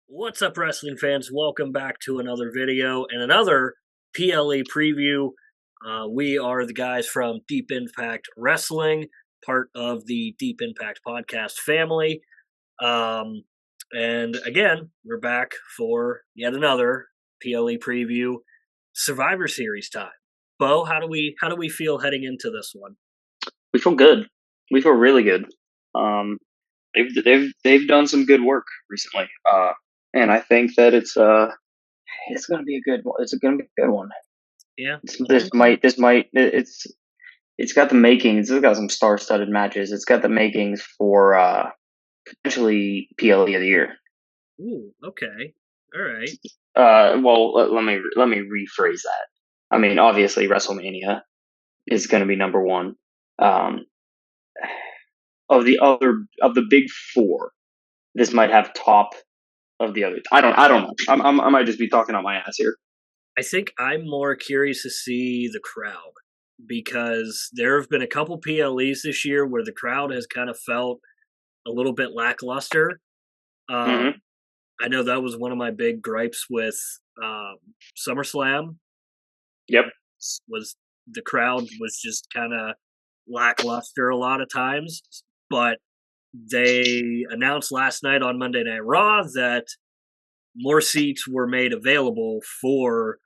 What's up, wrestling fans? Welcome back to another video and another PLE preview. We are the guys from Deep Impact Wrestling, part of the Deep Impact podcast family. And again, we're back for yet another PLE preview, Survivor Series time. Bo, how do we feel heading into this one? We feel good. We feel really good. They've done some good work recently, and I think that it's going to be a good one. It's going to be a good one. Yeah, It's got the makings. It's got some star-studded matches. It's got the makings for potentially PLE of the year. Ooh, okay, all right. Well, let me rephrase that. I mean, obviously, WrestleMania is going to be number one. Of the big four, this might have top of the other. I don't know. I might just be talking out my ass here. I think I'm more curious to see the crowd because there have been a couple PLEs this year where the crowd has kind of felt a little bit lackluster. Mm-hmm. I know that was one of my big gripes with SummerSlam. Yep. Was the crowd was just kind of lackluster a lot of times, but they announced last night on Monday Night Raw that more seats were made available for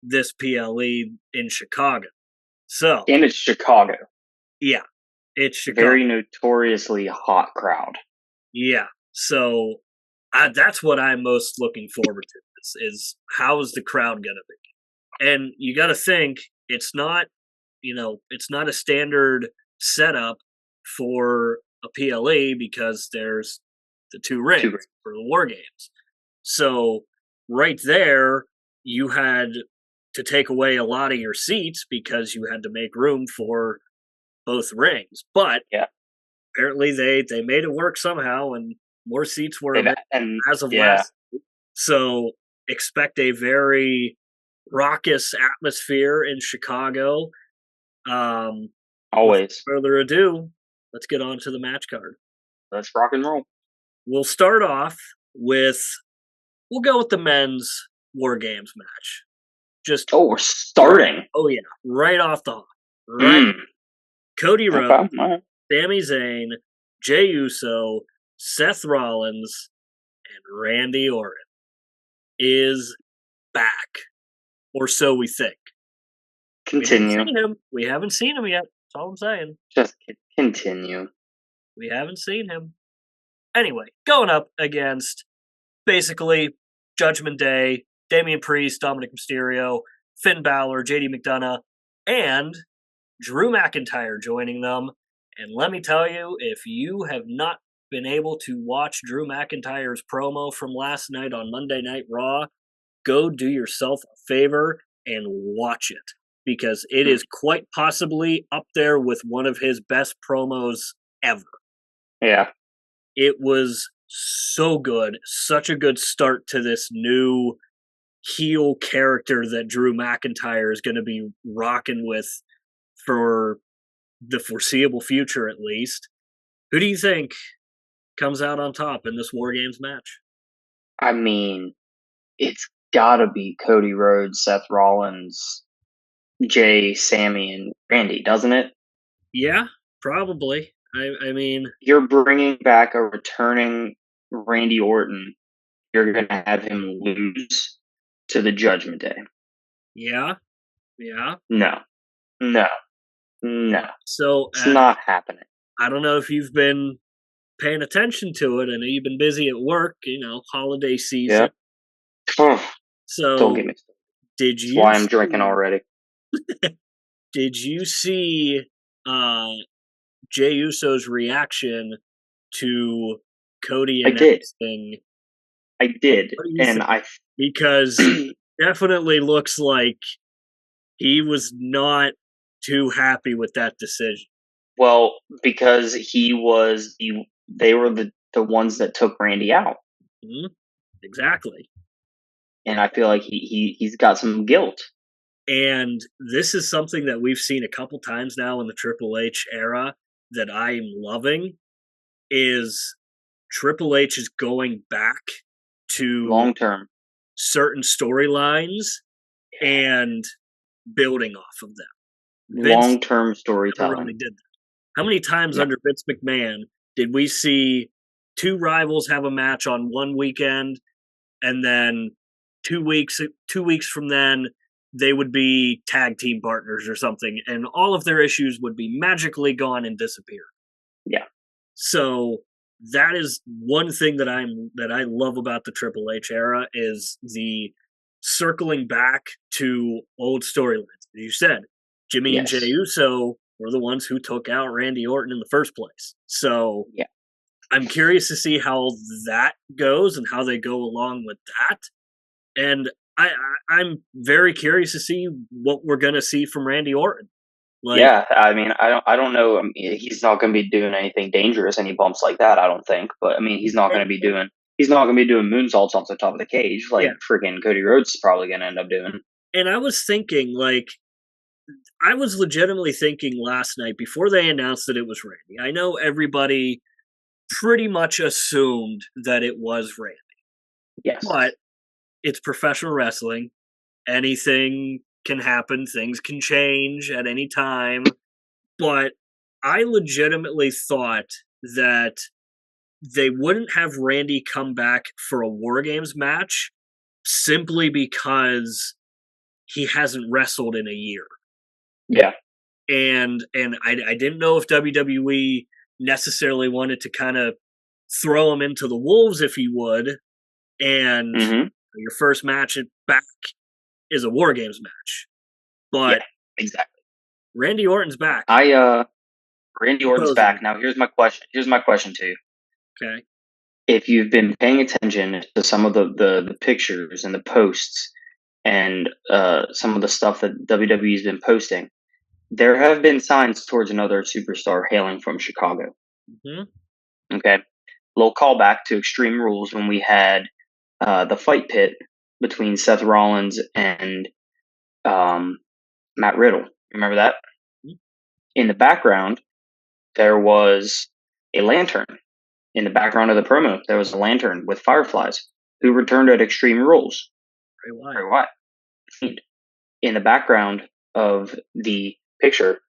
this PLE in Chicago. So, And it's Chicago. yeah, it's Chicago. Very notoriously hot crowd. Yeah. So that's what I'm most looking forward to is how is the crowd going to be? And you got to think it's not, it's not a standard setup for a PLE because there's the two rings for the War Games. So right there, you had to take away a lot of your seats because you had to make room for both rings. But apparently they made it work somehow, and more seats were available as of last. So expect a very raucous atmosphere in Chicago. Always. Without further ado, let's get on to the match card. Let's rock and roll. We'll start off with, we'll go with the men's War Games match. We're starting. Oh yeah, right off the hop. Right. Cody Rhodes, Sami Zayn, Jey Uso, Seth Rollins, and Randy Orton is back, or so we think. Continue. We haven't seen him yet. That's all I'm saying. Just continue. We haven't seen him. Anyway, going up against basically Judgment Day, Damian Priest, Dominic Mysterio, Finn Balor, JD McDonough, and Drew McIntyre joining them. And let me tell you, if you have not been able to watch Drew McIntyre's promo from last night on Monday Night Raw, go do yourself a favor and watch it, because it is quite possibly up there with one of his best promos ever. Yeah. It was so good. Such a good start to this new heel character that Drew McIntyre is going to be rocking with for the foreseeable future, at least. Who do you think comes out on top in this War Games match? I mean, it's gotta be Cody Rhodes, Seth Rollins, Jay, Sammy, and Randy, doesn't it? Yeah, probably. I mean, you're bringing back a returning Randy Orton. You're going to have him lose to the Judgment Day. Yeah. No. So it's not happening. I don't know if you've been paying attention to it. I know you've been busy at work, holiday season. Yeah. So don't get me started. Did you? That's why I'm drinking already. Did you see Jey Uso's reaction to Cody announcing? I did, and because definitely looks like he was not too happy with that decision. Well, because they were the ones that took Randy out. Mm-hmm. Exactly. And I feel like he's got some guilt. And this is something that we've seen a couple times now in the Triple H era that I'm loving, is Triple H is going back to long term, certain storylines and building off of them. Vince long term never really storytelling. did that. How many times No. under Vince McMahon did we see two rivals have a match on one weekend, and then 2 weeks from then they would be tag team partners or something, and all of their issues would be magically gone and disappear. Yeah. So that is one thing that I love about the Triple H era is the circling back to old storylines. You said Jimmy and Jey Yes. Uso were the ones who took out Randy Orton in the first place. So Yeah. I'm curious to see how that goes and how they go along with that. And I'm very curious to see what we're going to see from Randy Orton. Like, Yeah, I mean, I don't know. I mean, he's not going to be doing anything dangerous, any bumps like that. I don't think. But I mean, he's not going to be doing. He's not going to be doing moonsaults off the top of the cage like yeah. freaking Cody Rhodes is probably going to end up doing. And I was thinking, like, I was legitimately thinking last night before they announced that it was Randy. I know everybody pretty much assumed that it was Randy, Yes. but it's professional wrestling. Anything can happen, things can change at any time. But I legitimately thought that they wouldn't have Randy come back for a War Games match simply because he hasn't wrestled in a year. Yeah. And I didn't know if WWE necessarily wanted to kind of throw him into the wolves if he would, and Mm-hmm. your first match back is a War Games match. But Yeah. Exactly. Randy Orton's back. Randy Orton's back. Now here's my question. Here's my question to you. Okay. If you've been paying attention to some of the pictures and the posts and some of the stuff that WWE's been posting, there have been signs towards another superstar hailing from Chicago. Mm-hmm. Okay, little callback to Extreme Rules when we had the fight pit between Seth Rollins and Matt Riddle. Remember that? Mm-hmm. In the background, there was a lantern. In the background of the promo, there was a lantern with fireflies. Who returned at Extreme Rules? Bray Wyatt. In the background of the picture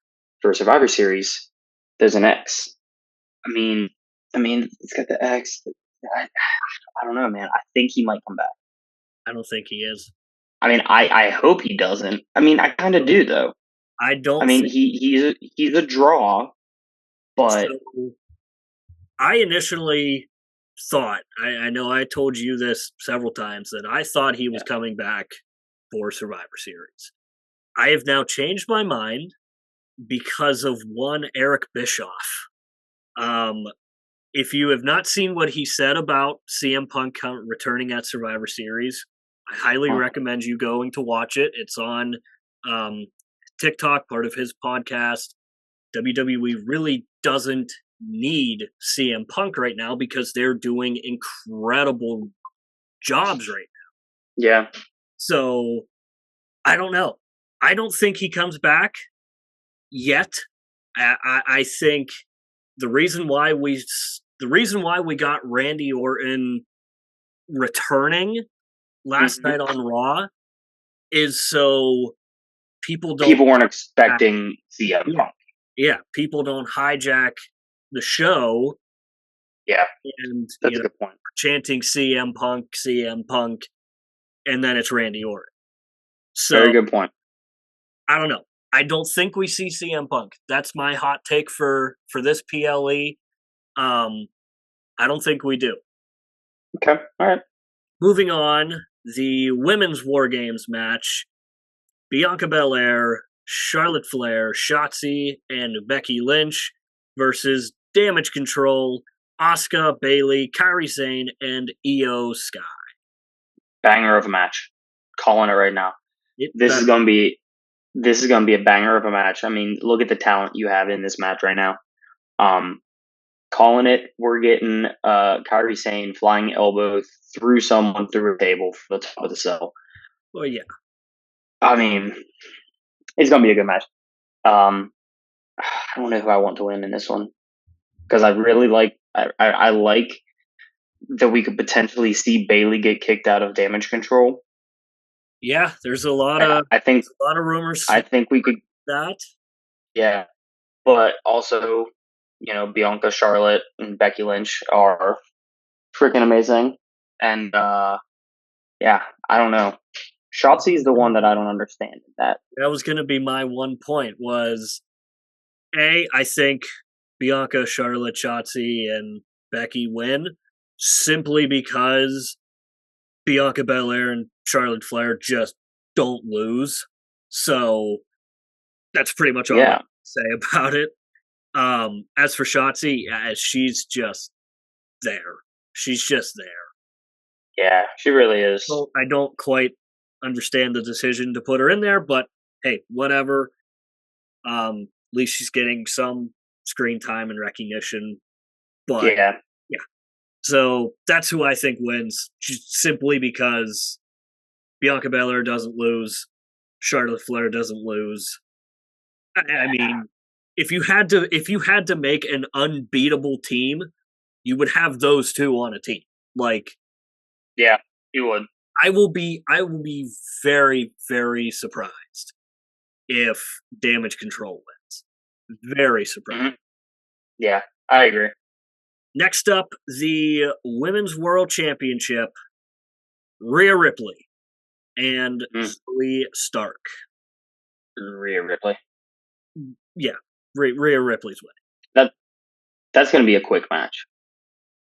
for Survivor Series, there's an X. I mean, it's got the X. I don't know, man. I think he might come back. I don't think he is. I mean, I hope he doesn't. I mean, I kind of do though. I don't I mean, think he's a draw, but so. I initially thought, I know I told you this several times, that I thought he was coming back for Survivor Series. I have now changed my mind because of one Eric Bischoff. If you have not seen what he said about CM Punk returning at Survivor Series, I highly recommend you going to watch it. It's on TikTok, part of his podcast. WWE really doesn't need CM Punk right now because they're doing incredible jobs right now. yeah, So I don't know. I don't think he comes back yet. I think the reason why we got Randy Orton returning last night on Raw is so people weren't expecting CM Punk. Yeah, people don't hijack the show. Yeah, and that's a good point. Chanting CM Punk, and then it's Randy Orton. So very good point. I don't know. I don't think we see CM Punk. That's my hot take for this PLE. I don't think we do. Okay, all right. Moving on, the women's War Games match: Bianca Belair, Charlotte Flair, Shotzi, and Becky Lynch versus Damage Control, Asuka, Bayley, Kairi Sane, and Io Sky. Banger of a match. Calling it right now. This is gonna be a banger of a match. I mean, look at the talent you have in this match right now. Calling it. We're getting Kairi Sane flying elbow through someone through a table for the top of the cell. Well, yeah. I mean, it's gonna be a good match. I don't know who I want to win in this one because I really like. I like that we could potentially see Bailey get kicked out of Damage Control. Yeah, there's a lot I, of I think rumors I saying think we could. that. Yeah, but also, Bianca, Charlotte, and Becky Lynch are freaking amazing. And yeah, I don't know. Shotzi's the one that I don't understand. That was going to be my one point was I think Bianca, Charlotte, Shotzi, and Becky win simply because Bianca Belair and Charlotte Flair just don't lose. So that's pretty much all I yeah, can say about it. As for Shotzi, she's just there. She's just there. yeah, she really is. Well, I don't quite understand the decision to put her in there, but hey, whatever. At least she's getting some screen time and recognition. But Yeah, yeah, so that's who I think wins, just simply because Bianca Belair doesn't lose, Charlotte Flair doesn't lose. I mean, if you had to make an unbeatable team, you would have those two on a team. Like, yeah, you would. I will be very, very surprised if Damage Control wins. Very surprised. Mm-hmm. Yeah, I agree. Next up, the Women's World Championship, Rhea Ripley and Zoe Stark. Rhea Ripley. Yeah, Rhea Ripley's winning. That's going to be a quick match.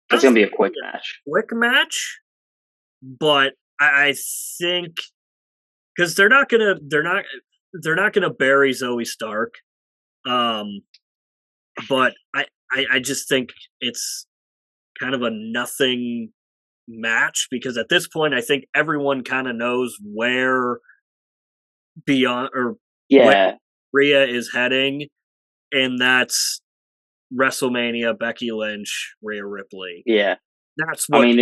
That's going to be a quick match. Quick match, but I think because they're not gonna bury Zoe Stark. But I just think it's kind of a nothing match because at this point I think everyone kind of knows where beyond or where Yeah, Rhea is heading, and that's WrestleMania, Becky Lynch, Rhea Ripley. yeah. That's I what mean,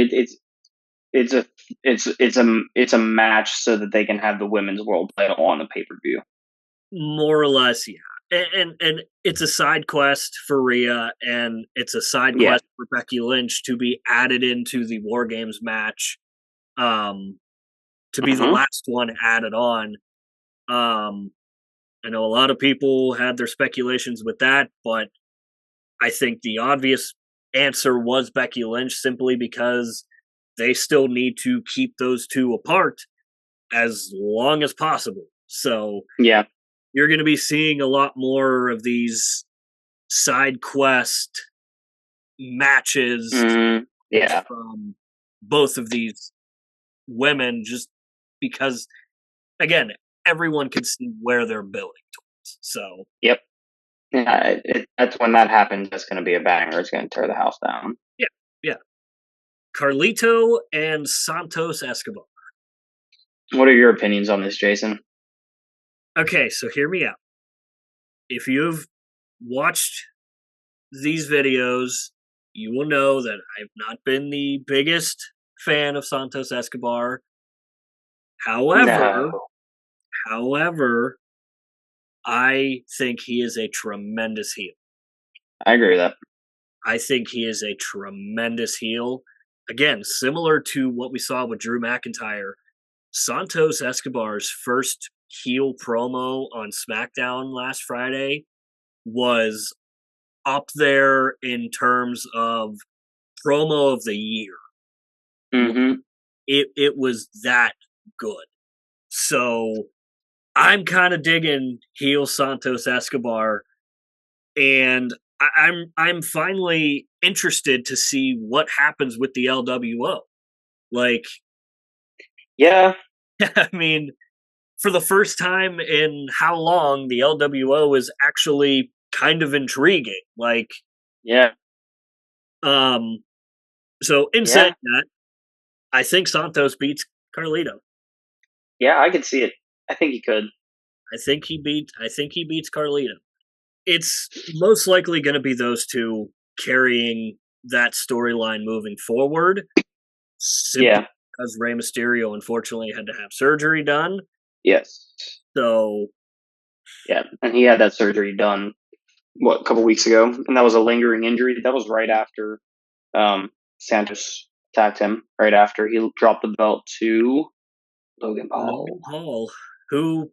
it's a it's a match so that they can have the women's world title on the pay per view. more or less, yeah. And it's a side quest for Rhea, and it's a side quest for Becky Lynch to be added into the War Games match, to be the last one added on. I know a lot of people had their speculations with that, but I think the obvious answer was Becky Lynch simply because they still need to keep those two apart as long as possible. So Yeah, you're going to be seeing a lot more of these side quest matches yeah, from both of these women just because again everyone can see where they're building towards. So yep. Yeah, that's when that happens. That's going to be a banger. It's going to tear the house down. yeah, yeah. Carlito and Santos Escobar. What are your opinions on this, Jason? Okay, so hear me out. If you've watched these videos, you will know that I've not been the biggest fan of Santos Escobar. However, No. I think he is a tremendous heel. I agree with that. I think he is a tremendous heel. Again, similar to what we saw with Drew McIntyre, Santos Escobar's first heel promo on SmackDown last Friday was up there in terms of promo of the year. Mm-hmm. It was that good. So I'm kind of digging heel Santos Escobar, and I'm finally interested to see what happens with the LWO. Like, Yeah. I mean, for the first time in how long, the LWO is actually kind of intriguing. Like, Yeah. So in saying Yeah. that, I think Santos beats Carlito. Yeah, I could see it. I think he could. I think he beats Carlito. It's most likely going to be those two carrying that storyline moving forward. Simply because Rey Mysterio unfortunately had to have surgery done. Yes. So yeah, and he had that surgery done a couple weeks ago, and that was a lingering injury. That was right after Santos attacked him right after he dropped the belt to Logan Paul. Logan Paul, who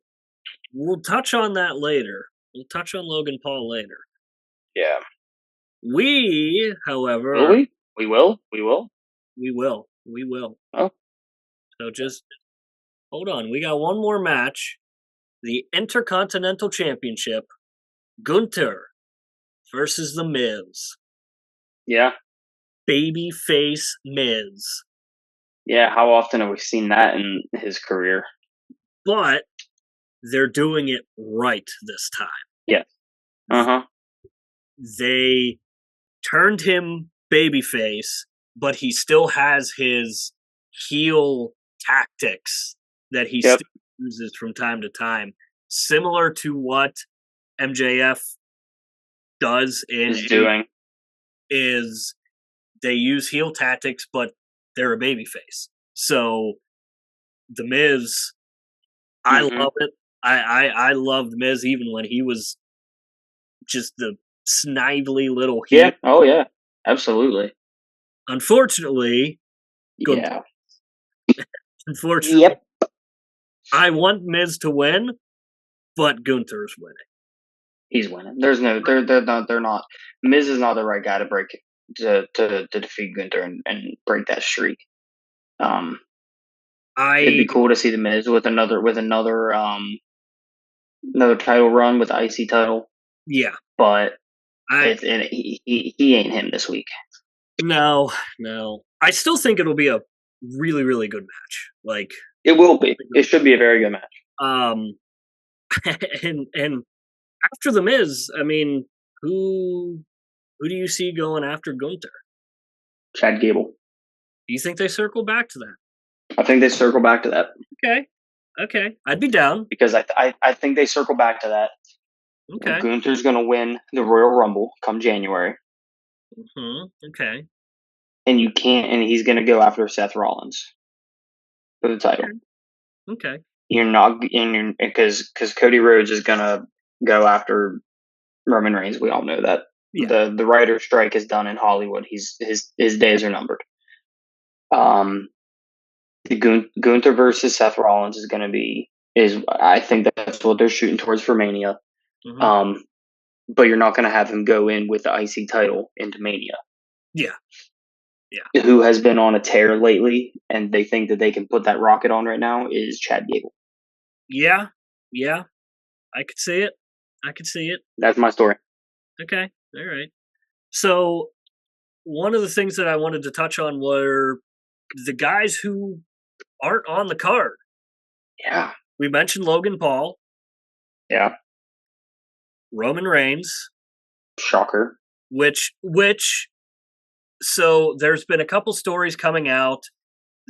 we'll touch on that later. We'll touch on Logan Paul later. Yeah. We, however, will we? We will. We will. We will. We will. Oh. So just hold on. We got one more match. The Intercontinental Championship. Gunther versus The Miz. Yeah. Babyface Miz. Yeah, how often have we seen that in his career? But they're doing it right this time. Yes. Uh-huh. They turned him babyface, but he still has his heel tactics that he still uses from time to time, similar to what MJF does is they use heel tactics, but they're a babyface. So the Miz, I love it. I loved Miz even when he was just the snidely little heel. Yeah. Oh yeah. Absolutely. Unfortunately, yeah. Unfortunately, yep. I want Miz to win, but Gunther's winning. He's winning. There's no, they're not. Miz is not the right guy to break to defeat Gunther and break that streak. It'd be cool to see the Miz with another title run with the IC title. Yeah, but he ain't him this week. No. I still think it'll be a really, really good match. Like it will be. It should be a very good match. And after the Miz, I mean, who do you see going after Gunther? Chad Gable. Do you think they circle back to that? I think they circle back to that. Okay, I'd be down because I think they circle back to that. Okay, Gunther's going to win the Royal Rumble come January. Okay, and he's going to go after Seth Rollins for the title. Okay. You're not because Cody Rhodes is going to go after Roman Reigns. We all know that. Yeah. The writer's strike is done in Hollywood. His days are numbered. The Gunther versus Seth Rollins is going to be I think that's what they're shooting towards for Mania. But you're not going to have him go in with the IC title into Mania. Yeah. Who has been on a tear lately, and they think that they can put that rocket on right now is Chad Gable. Yeah. I could see it. That's my story. Okay. All right. So one of the things that I wanted to touch on were the guys who aren't on the card. Yeah. We mentioned Logan Paul. Yeah. Roman Reigns. Shocker. So there's been a couple stories coming out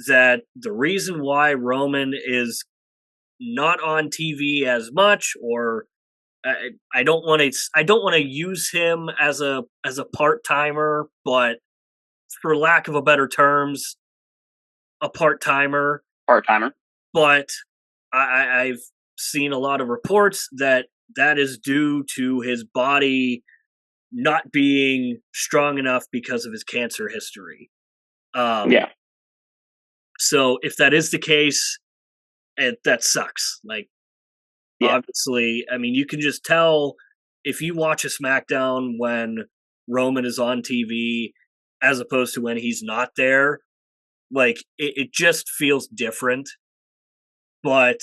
that the reason why Roman is not on TV as much, or I don't want to use him as a part timer, but for lack of a better terms, a part timer. But I've seen a lot of reports that is due to his body not being strong enough because of his cancer history. Yeah. So if that is the case, that sucks. Like, obviously, I mean, you can just tell if you watch a SmackDown when Roman is on TV as opposed to when he's not there. Like, it just feels different. But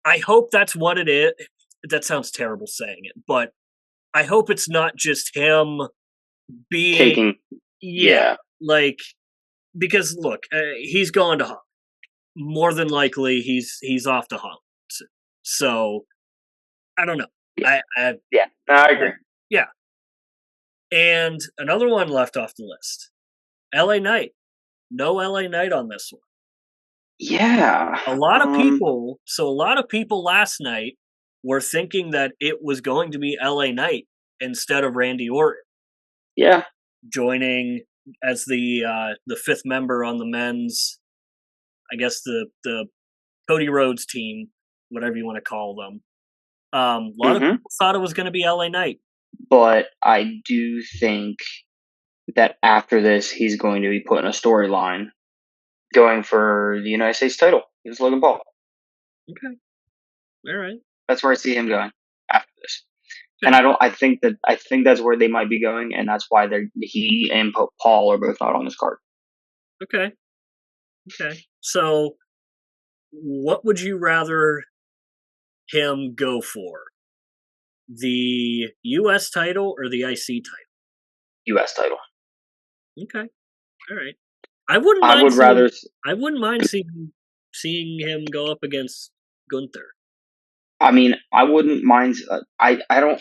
I hope that's what it is. That sounds terrible saying it, but I hope it's not just him being taking. Like, because look, he's going to Holland. More than likely, he's off to Holland. So I don't know. Yeah. I agree. Yeah. And another one left off the list. LA Knight. No LA Knight on this one. Yeah. A lot of people last night were thinking that it was going to be LA Knight instead of Randy Orton. Yeah. Joining as the fifth member on the men's, I guess the Cody Rhodes team, whatever you want to call them. A lot of people thought it was going to be LA Knight. But I do think that after this, he's going to be put in a storyline going for the United States title against Logan Paul. Okay. All right. That's where I see him going after this. And Okay. I think that's where they might be going, and that's why he and Paul are both not on this card. Okay. Okay. So, what would you rather him go for? The U.S. title or the IC title? U.S. title. Okay. All right. I wouldn't I mind would seeing. rather. I wouldn't mind seeing him go up against Gunther. I mean, I wouldn't mind. I don't.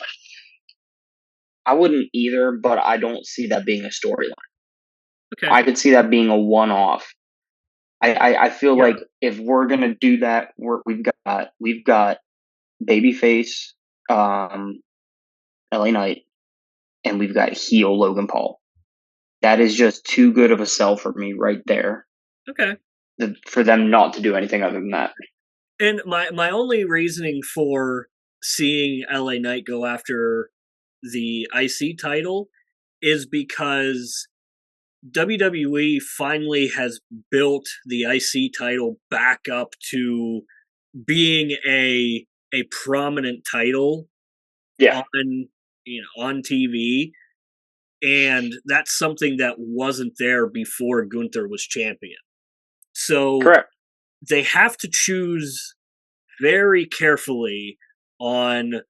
I wouldn't either, but I don't see that being a storyline. Okay. I could see that being a one-off. I feel Yeah. like if we're gonna do that, we've got babyface, LA Knight, and we've got heel Logan Paul. That is just too good of a sell for me right there. Okay. For them not to do anything other than that. And my only reasoning for seeing LA Knight go after the IC title is because WWE finally has built the IC title back up to being a prominent title Yeah, on on TV, and that's something that wasn't there before Gunther was champion. So correct. they have to choose very carefully on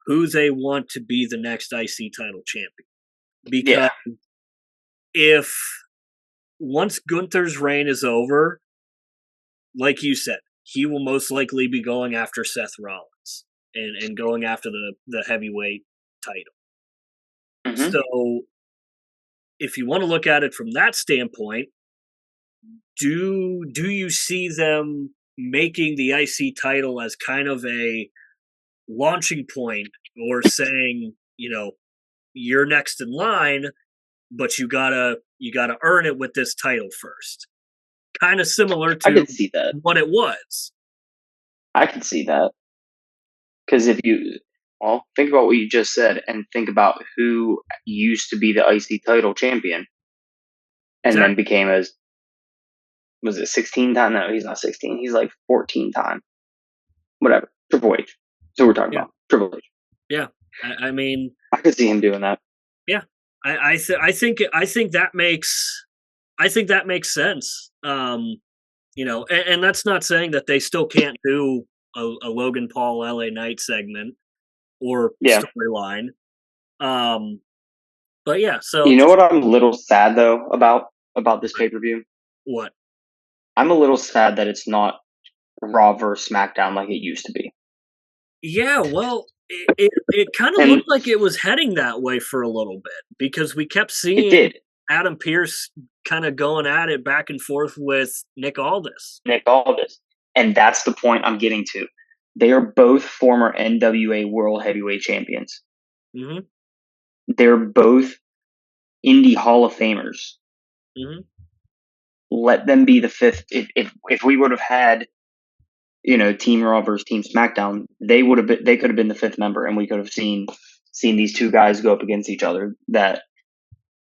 who they want to be the next IC title champion. Yeah, Because if once Gunther's reign is over, like you said, he will most likely be going after Seth Rollins and going after the heavyweight title. hmm So if you want to look at it from that standpoint, do you see them making the IC title as kind of a launching point, or saying, you're next in line, but you gotta earn it with this title first? Kind of similar I to could see that. what it was. I could see that because think about what you just said and think about who used to be the IC title champion and then Exactly. became as was it 16 time? No, he's not 16. He's like 14 time. Whatever. Triple H. So we're talking Yeah. about Triple H. Yeah. I mean, I could see him doing that. yeah. I think that makes sense. And that's not saying that they still can't do a Logan Paul LA Knight segment or Yeah. storyline. But yeah, so You know what I'm a little sad though about this pay per view? what? I'm a little sad that it's not Raw versus SmackDown like it used to be. Yeah, well, it kind of And looked like it was heading that way for a little bit, because we kept it seeing did. Adam Pearce kind of going at it back and forth with Nick Aldis. Nick Aldis. And that's the point I'm getting to. They are both former NWA World Heavyweight Champions. Hmm. They're both Indie Hall of Famers. Hmm. Let them be the fifth. If we would have had, Team Raw versus Team SmackDown, they could have been the fifth member, and we could have seen these two guys go up against each other. That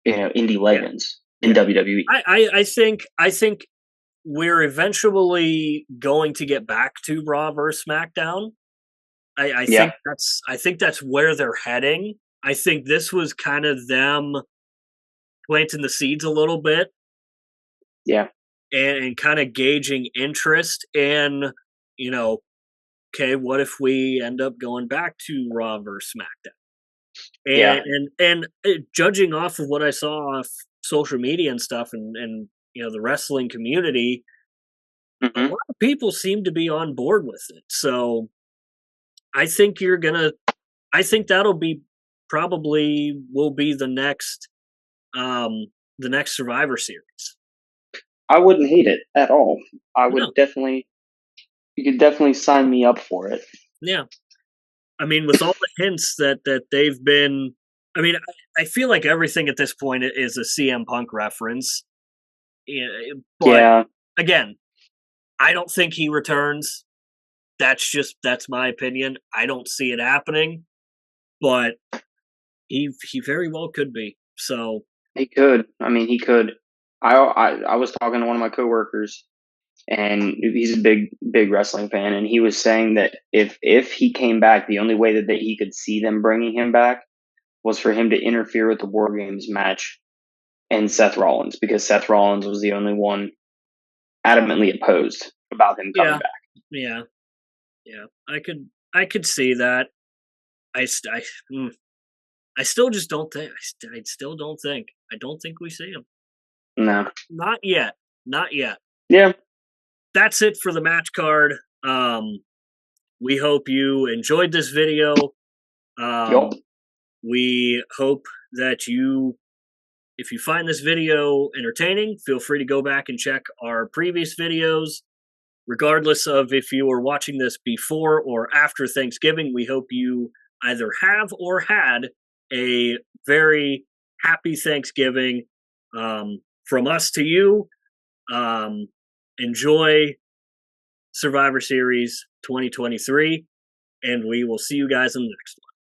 indie Yeah, legends in yeah. WWE. I think we're eventually going to get back to Raw versus SmackDown. I Yeah, think that's where they're heading. I think this was kind of them planting the seeds a little bit, yeah, and kind of gauging interest in, you know, okay, what if we end up going back to Raw versus SmackDown? yeah. And judging off of what I saw off social media and stuff, and the wrestling community, a hmm lot of people seem to be on board with it. So I think you're gonna. I think that'll be probably will be um the next Survivor Series. I wouldn't hate it at all. I would No, definitely. You could definitely sign me up for it. yeah. I mean, with all the hints that they've been, I mean, I feel like everything at this point is a CM Punk reference. Yeah, but Yeah, again, I don't think he returns. That's my opinion. I don't see it happening, but he very well could be. So He could. I mean, he could. I was talking to one of my coworkers, and he's a big wrestling fan, and he was saying that if he came back, the only way that he could see them bringing him back was for him to interfere with the War Games match and Seth Rollins, because Seth Rollins was the only one adamantly opposed about him coming Yeah, back. yeah, yeah. I could see that. I I still just don't think. I still don't think. I don't think we see him. No. Not yet. Not yet. Yeah. That's it for the match card. We hope you enjoyed this video. Yup. We hope that if you find this video entertaining, feel free to go back and check our previous videos. Regardless of if you were watching this before or after Thanksgiving, we hope you either have or had a very happy Thanksgiving. From us to you, enjoy Survivor Series 2023, and we will see you guys in the next one.